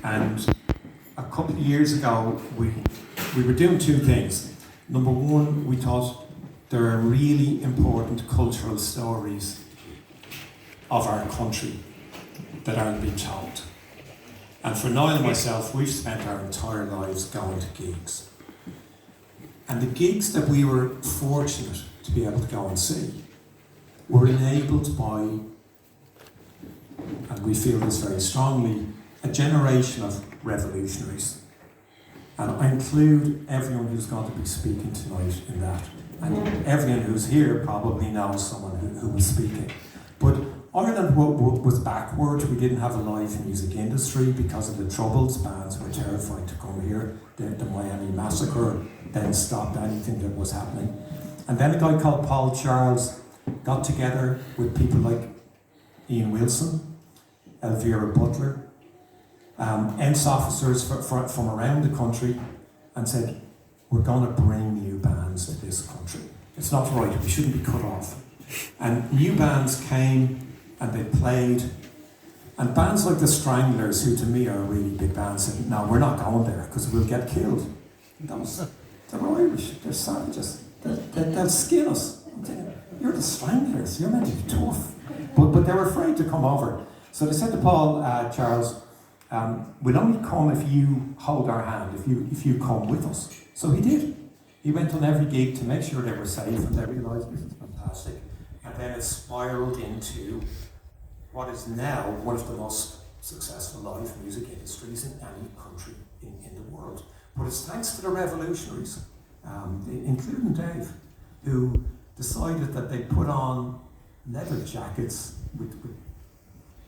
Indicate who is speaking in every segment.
Speaker 1: And a couple of years ago, we were doing two things. Number one, we thought there are really important cultural stories of our country that aren't being told. And for Niall and myself, we've spent our entire lives going to gigs. And the gigs that we were fortunate to be able to go and see were enabled by, and we feel this very strongly, a generation of revolutionaries. And I include everyone who's going to be speaking tonight in that. And everyone who's here probably knows someone who was speaking. But Ireland was backward. We didn't have a live music industry because of the Troubles. Bands were terrified to come here. The Miami Massacre then stopped anything that was happening. And then a guy called Paul Charles got together with people like Ian Wilson, Elvira Butler, ENTS officers from around the country, and said, we're going to bring new bands to this country. It's not right, we shouldn't be cut off. And new bands came and they played, and bands like the Stranglers, who to me are a really big band, said, no, we're not going there because we'll get killed. They're Irish, they're savages, they'll skin us. I'm thinking, you're the Stranglers, you're meant to be tough. But they were afraid to come over. So they said to Paul, Charles, we'll only come if you hold our hand, if you come with us. So he did. He went on every gig to make sure they were safe, and they realised this is fantastic. And then it spiralled into what is now one of the most successful live music industries in any country in the world. But it's thanks to the revolutionaries, including Dave, who decided that they put on leather jackets with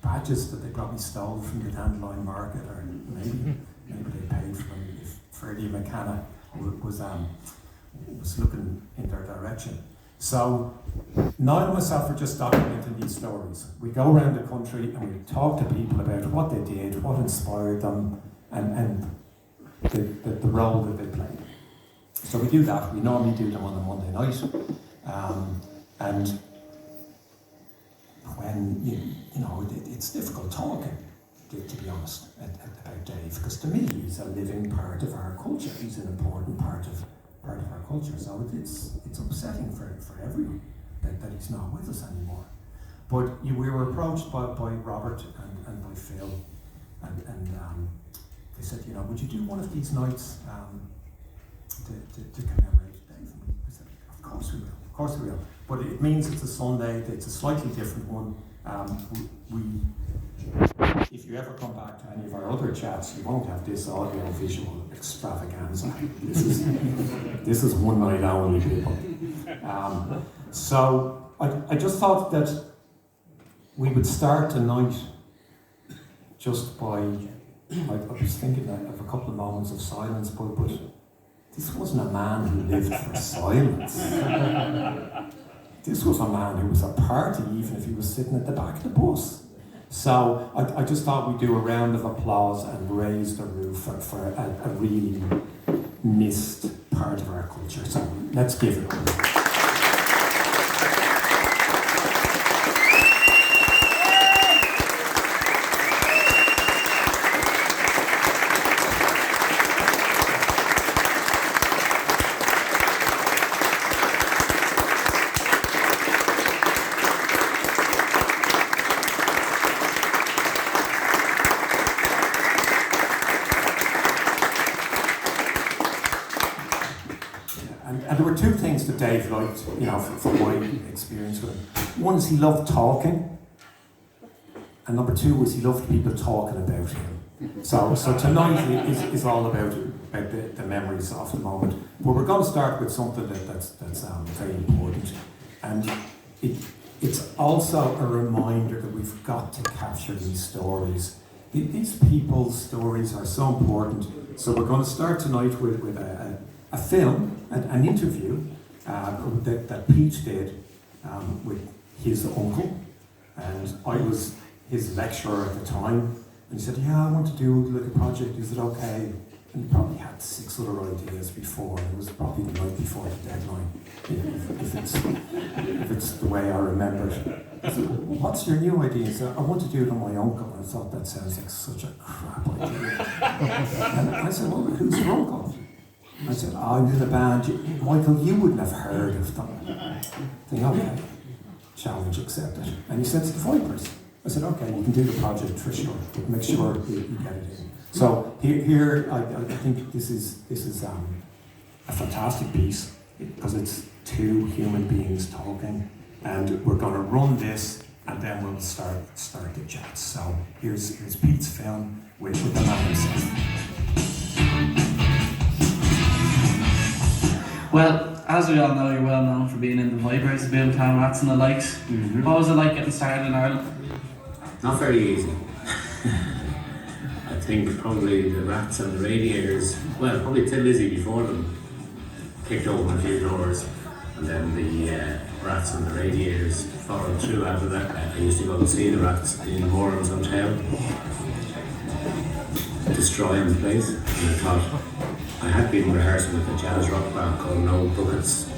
Speaker 1: badges that they probably stole from the Dandelion Market, or maybe they paid for them if Freddie McKenna was looking in their direction. So Niall and myself are just documenting these stories. We go around the country and we talk to people about what they did, what inspired them, and the role that they played. So we do that. We normally do them on a Monday night, and when you know it's difficult talking, to be honest, about Dave, because to me he's a living part of our culture. He's an important part of our culture. So it's upsetting for everyone that he's not with us anymore. But we were approached by Robert and by Phil, and they said, would you do one of these nights to commemorate Dave? And we said, of course we will. But it means it's a Sunday. It's a slightly different one. If you ever come back to any of our other chats, you won't have this audio-visual extravaganza. This is one night only, people. So I just thought that we would start tonight just by, I was thinking of a couple of moments of silence, but this wasn't a man who lived for silence. This was a man who was a party, even if he was sitting at the back of the bus. So I just thought we'd do a round of applause and raise the roof for a really missed part of our culture. So let's give it up. And there were two things that Dave liked, from my experience with him. One is he loved talking, and number two was he loved people talking about him. So tonight is all about the memories of the moment. But we're going to start with something that's very important, and it's also a reminder that we've got to capture these stories. These people's stories are so important. So we're going to start tonight with a film, an interview that Pete did with his uncle, and I was his lecturer at the time, and he said, I want to do like a project, is it okay? And he probably had 6 other ideas before, and it was probably the night before the deadline, if it's the way I remember it. I said, what's your new idea? He said, I want to do it on my uncle. And I thought that sounds like such a crap idea. And I said, well, who's your uncle? I said, I'm in a band. Michael, you wouldn't have heard of them. Think, okay, challenge accepted. And he said to the Vipers. I said, okay, you can do the project for sure. Make sure you get it in. So here I think this is a fantastic piece because it's two human beings talking, and we're going to run this, and then we'll start the chats. So here's Pete's film with the man himself.
Speaker 2: Well, as we all know, you're well known for being in the Vipers, Boomtown Rats and the likes. Mm-hmm. What was it like getting started in Ireland?
Speaker 3: Not very easy. I think probably the Rats and the Radiators, well, probably Till Lizzy before them, kicked open a few doors, and then the Rats and the Radiators followed through after that. I used to go and see the Rats in the Moran's Hotel, destroying the place, and I thought, I had been rehearsing with a jazz rock band called No Buckets,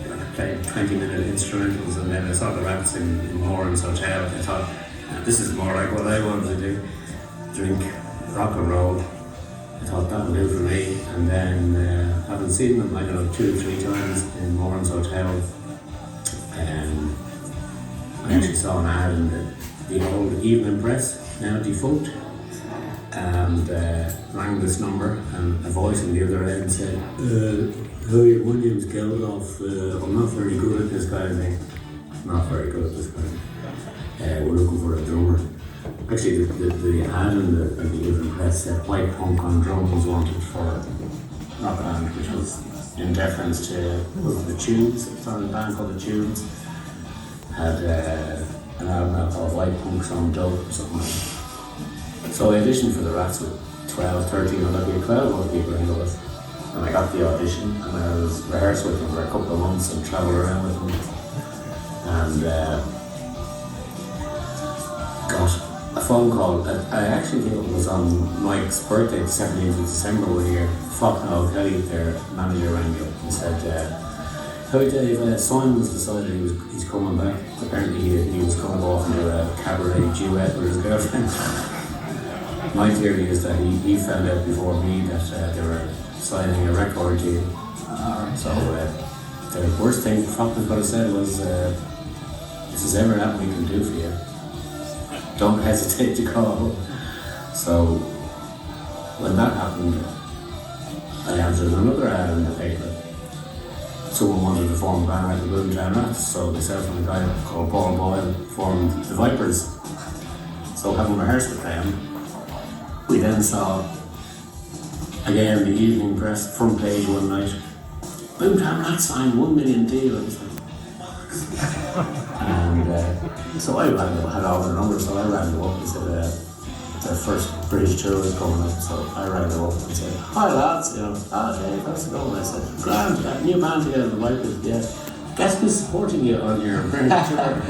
Speaker 3: like playing 20-minute instrumentals, and then I saw the Rats in Moran's Hotel. I thought, this is more like what I wanted to do, drink rock and roll. I thought that would do for me, and then having seen them, I don't know, 2 or 3 times in Moran's Hotel, I actually saw an ad in the old Evening Press, now defunct, and rang this number, and a voice on the other end said, "Hi, my name's Geldof, I'm not very good at this kind of thing." Not very good at this kind of thing. We're looking for a drummer. Actually, the ad in the Evening Press said white punk on drums wanted for rock band, which was in deference to the Tunes. It's on a band called the Tunes. Had an album called White Punks on Dope or something. So I auditioned for the Rats with 12, 13 other people, 12 other people in those. And I got the audition, and I was rehearsed with them for a couple of months and travelled around with them. And got a phone call. I actually think it was on Mike's birthday, the 17th of December one year. Fuck no, Kelly, their manager, rang me up and said, "How Dave, Simon's decided he's coming back." Apparently he was coming off into a cabaret duet with his girlfriend. My theory is that he found out before me that they were signing a record deal. So the worst thing Faulkner could have said was, "This is ever that we can do for you. Don't hesitate to call." So when that happened, I answered another ad in the paper. Someone wanted to form a band like the Boomtown Rats, so myself and a guy called Paul Boyle formed the Vipers. So having rehearsed with them, we then saw, again, the Evening Press front page one night, "Boomtown Rats signed $1 million deal." I was like, and so I had all the numbers, so I rang them up and said, their first British tour was coming up, so I rang them up and said, "Hi lads, Dave, how's it going?" I said, "Grand, new band together, the Vipers, yeah. Guess who's supporting you on your British tour?"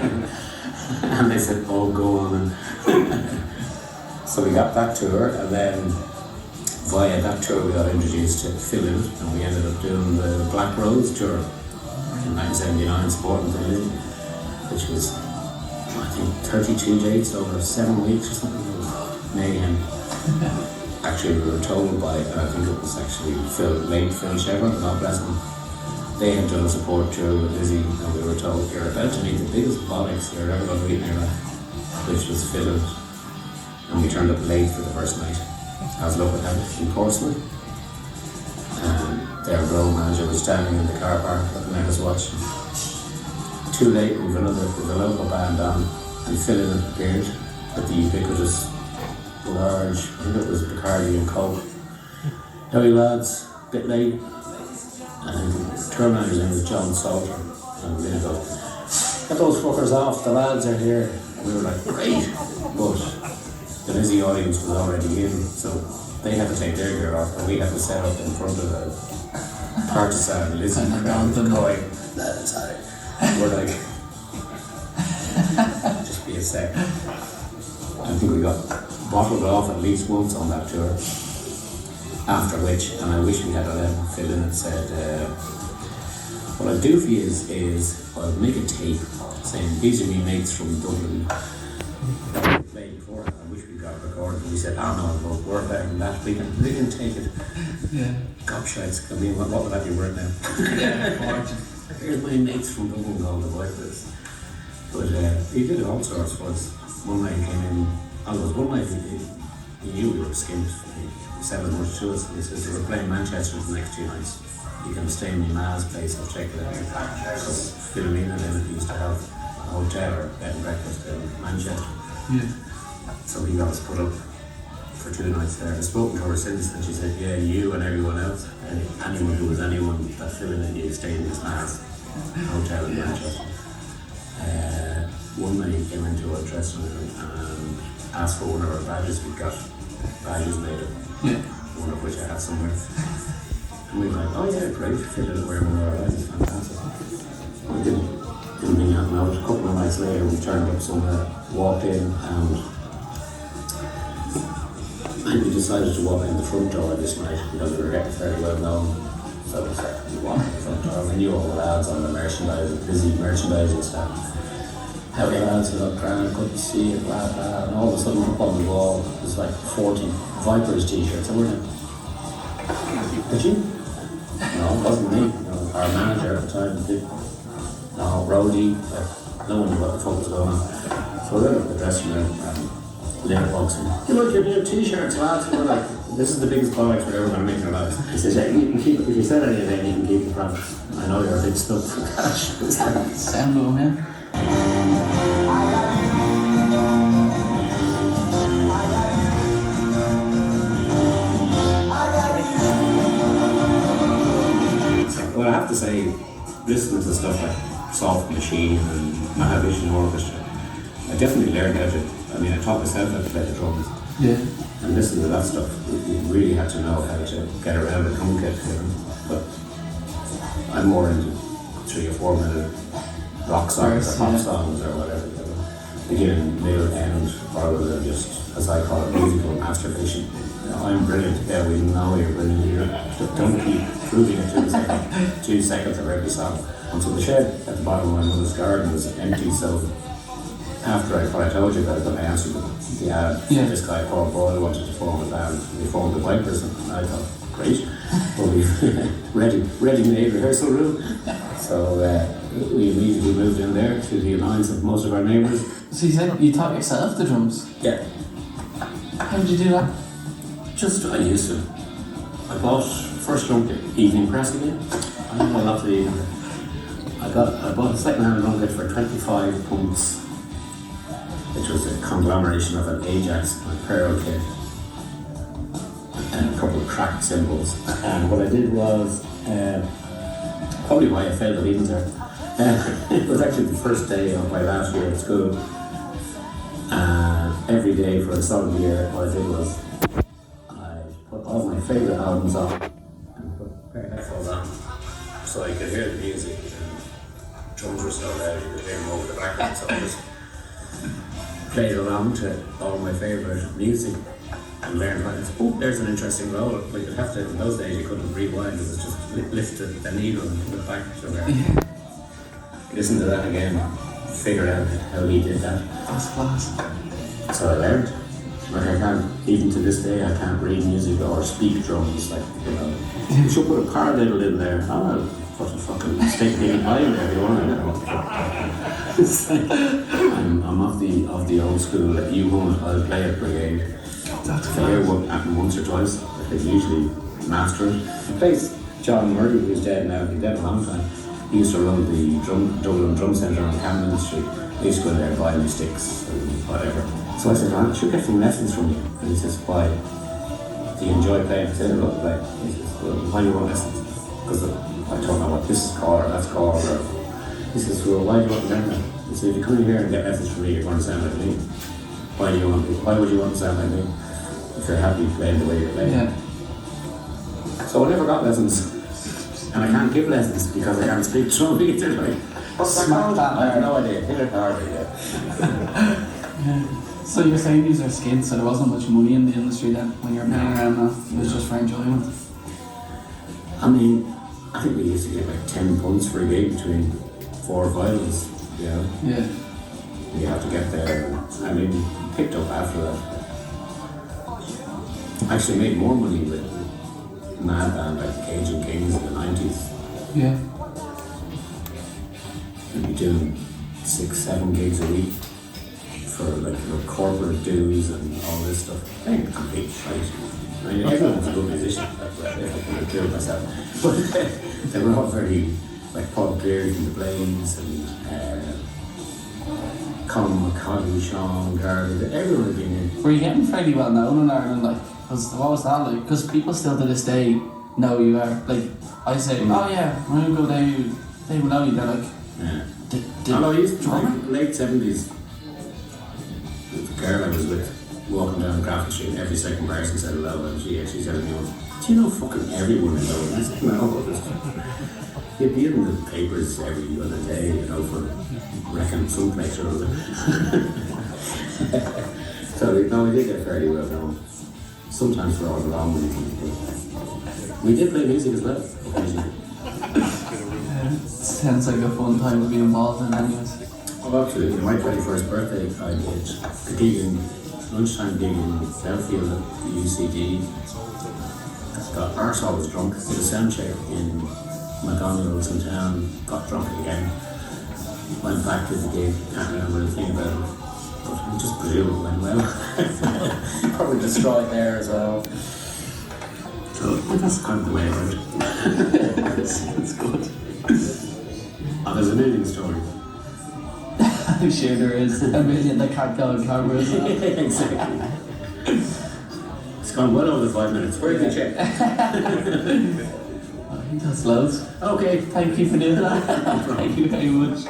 Speaker 3: And they said, "Oh, go on." So we got that tour, and then via that tour we got introduced to Phil, and we ended up doing the Black Rose tour in 1979, supporting the Lizzy, which was, I think, 32 dates over 7 weeks or something. It was mayhem. Actually, we were told by, I think it was actually late Phil Shevern, God bless him, they had done a support tour with Lizzy, and we were told, "You're about to meet the biggest bollocks you're ever going to meet in your life," which was Phil. And we turned up late for the first night. I was looking at it in Portsmouth, and their road manager was standing in the car park looking at his watch. Too late with the local band on, and Phil appeared with the ubiquitous large, I think it was Bacardi and Coke. "How are you lads? Bit late?" And the tour manager's name was John Salter, and we go, "Get those fuckers off, the lads are here." And we were like, "Great," but the Lizzy audience was already in, so they had to take their gear off, and we had to set up in front of the partisan Lizzy crowd going, "Sorry." We're like, just be a sec. I think we got bottled off at least once on that tour. After which, and I wish we had let Phil in and said, "What I'll do for you is I'll make a tape saying these are me mates from Dublin. Play day before, I wish we got it recorded. And we said, oh no, we're better than that. We can take it.
Speaker 2: Yeah.
Speaker 3: Gobshites. I mean, what would that be worth now?
Speaker 2: Yeah,
Speaker 3: Here's my mates from Dublin called the Vipers. But he did all sorts for us. One night he came in, one night he knew we were skint. He said as much to us. He says, they were playing Manchester the next 2 nights. You can stay in my ma's place, I'll check it out. Because Philomena then used to have a hotel or bed and breakfast in Manchester.
Speaker 2: Yeah.
Speaker 3: So he got us put up for 2 nights there. I've spoken to her since, and she said, yeah, you and everyone else, anyone who was anyone that Philomena knew stayed in his ma's hotel in Manchester. One night he came into our dressing room and asked for one of our badges. We got badges made up, one of which I had somewhere. And we were like, oh yeah, great, Phil didn't wear one of our badges, fantastic. We didn't mean nothing out. A couple of nights later we turned up somewhere, walked in, and we decided to walk in the front door this night because we were getting fairly well known. So we walked in the front door. We knew all the lads on the busy merchandising staff. How the lads were up grand, couldn't see it, blah blah, and all of a sudden up on the wall was like 40 Vipers t-shirts. I were like, did you? No, it wasn't me. Our manager at the time did. No, Rody, no one knew what the fuck was going on. So we went up the dressing room and Liam walks in. You like your new t-shirts, lads? And we're like, this is the biggest bollocks we're ever going to make in our lives. He says, yeah, you can keep it. If you said anything, you can keep the profits. I know you're a big stuff for cash.
Speaker 2: Sound low, man.
Speaker 3: Well, I have to say, listening to stuff like Soft Machine and Mahavishnu Orchestra, I definitely learned how to, I taught myself how to play the drums.
Speaker 2: Yeah.
Speaker 3: And listening to that stuff, you really had to know how to get around the drum kit. But I'm more into 3 or 4 minute rock songs or pop songs or whatever. Beginning, middle, end, rather than just, as I call it, musical masturbation. I'm brilliant. Yeah, we know you're brilliant. Don't keep proving it 2 seconds of every song. Until the shed at the bottom of my mother's garden was empty, so after I told you about it, I answered the ad. This guy, Paul Boyle, wanted to form a band. We formed the Vipers, and I thought, great. Well, we ready-made rehearsal room. So we immediately moved in there to the annoyance of most of our neighbours.
Speaker 2: So you said you taught yourself the drums?
Speaker 3: Yeah.
Speaker 2: How did you do that?
Speaker 3: I used to. I bought first drum kit, evening press again. I know a lot of the evening. I bought a second-hand drum kit for 25 pumps, which was a conglomeration of an Ajax and a Pearl kit and a couple of cracked cymbals. And what I did was, probably why I failed the leavings there, it was actually the first day of my last year at school. And every day for a solid year, what I did was put all my favourite albums on and put a pair of headphones on so I could hear the music, and drums were so loud you could hear them over the background, so I just played along to all my favourite music and learned there's an interesting roll. But you'd have to, in those days you couldn't rewind, it was just lift the needle and put it back to where. Listen to that again, figure out how he did that.
Speaker 2: That's class.
Speaker 3: So I learned. Like I can't, even to this day, I can't read music or speak drums. Like, you should put a paradiddle in there. Oh, put a fucking stick in behind there if you want to. I'm of the old school that you won't, I'll play it brigade.
Speaker 2: That's
Speaker 3: fair. What happened once or twice. They usually master it. The place, John Murray, who's dead now, he's dead a long time. He used to run the Dublin Drum Centre on Camden Street. I used to go there and buy me sticks and whatever. So I said, I should get some lessons from you. And he says, why? Do you enjoy playing? I said, I love to play. He says, well, why do you want lessons? Because I don't know what this is called or that's called. Or he says, well, why do you want to learn that? He said, if you come in here and get lessons from me, you're going to sound like me. Why would you want to sound like me if you're happy playing the way you're playing?
Speaker 2: Yeah.
Speaker 3: So I never got lessons. And I can't give lessons because I can't speak drum either. Like, what's that called? I have no idea. Hit it hard, yeah.
Speaker 2: So you're saying these are skins, so there wasn't much money in the industry then when you were playing around that? It was just for enjoyment?
Speaker 3: I think we used to get like 10 punts for a gig between 4 violins, you know?
Speaker 2: Yeah.
Speaker 3: You have to get there. picked up after that. Actually made more money with Mad Band like the Cajun Kings in the 90s.
Speaker 2: Yeah.
Speaker 3: We'd be doing 6-7 gigs a week for like corporate dues and all this stuff. I think complete shite. I mean, everyone's a good musician, if I could do it myself. But they were all very, like Paul Cleary from the Blains and Colin McCauley, Sean Garvey, everyone had been in.
Speaker 2: Were you getting fairly well known in Ireland? Like, what was that like? Because people still to this day know you are. Like, I say, oh yeah, I'm gonna go there. They will know you. They're like,
Speaker 3: Yeah.
Speaker 2: did
Speaker 3: I know, I used to,
Speaker 2: drummer?
Speaker 3: like, late 70s, the girl I was with, walking down Grafton Street, and every second person said hello, and she actually said to me, do you know fucking everyone in Dublin? I said, no. You'd be in the papers every other day, you know, for wrecking some place or other. So, no, we did get fairly well known. Sometimes for all the wrong reasons, but we did play music as well, occasionally.
Speaker 2: Sounds like a fun time to be involved in, anyways.
Speaker 3: Oh, absolutely. My 21st birthday, I did a gig in, lunchtime gig in Belfield at the UCD. Got arsehole was drunk, did a sound check in McDonald's in town, got drunk again, went back to the gig, can't remember a thing about it. But I just presume it went well. Probably destroyed there as well. So that's kind of the way it went.
Speaker 2: That's good.
Speaker 3: Oh, there's a million stories.
Speaker 2: I'm sure there is a million that can't go on camera as well.
Speaker 3: Exactly. It's gone well over 5 minutes. Where's the check?
Speaker 2: I think that's loads.
Speaker 3: Okay.
Speaker 2: Thank you for doing that. Thank you very much.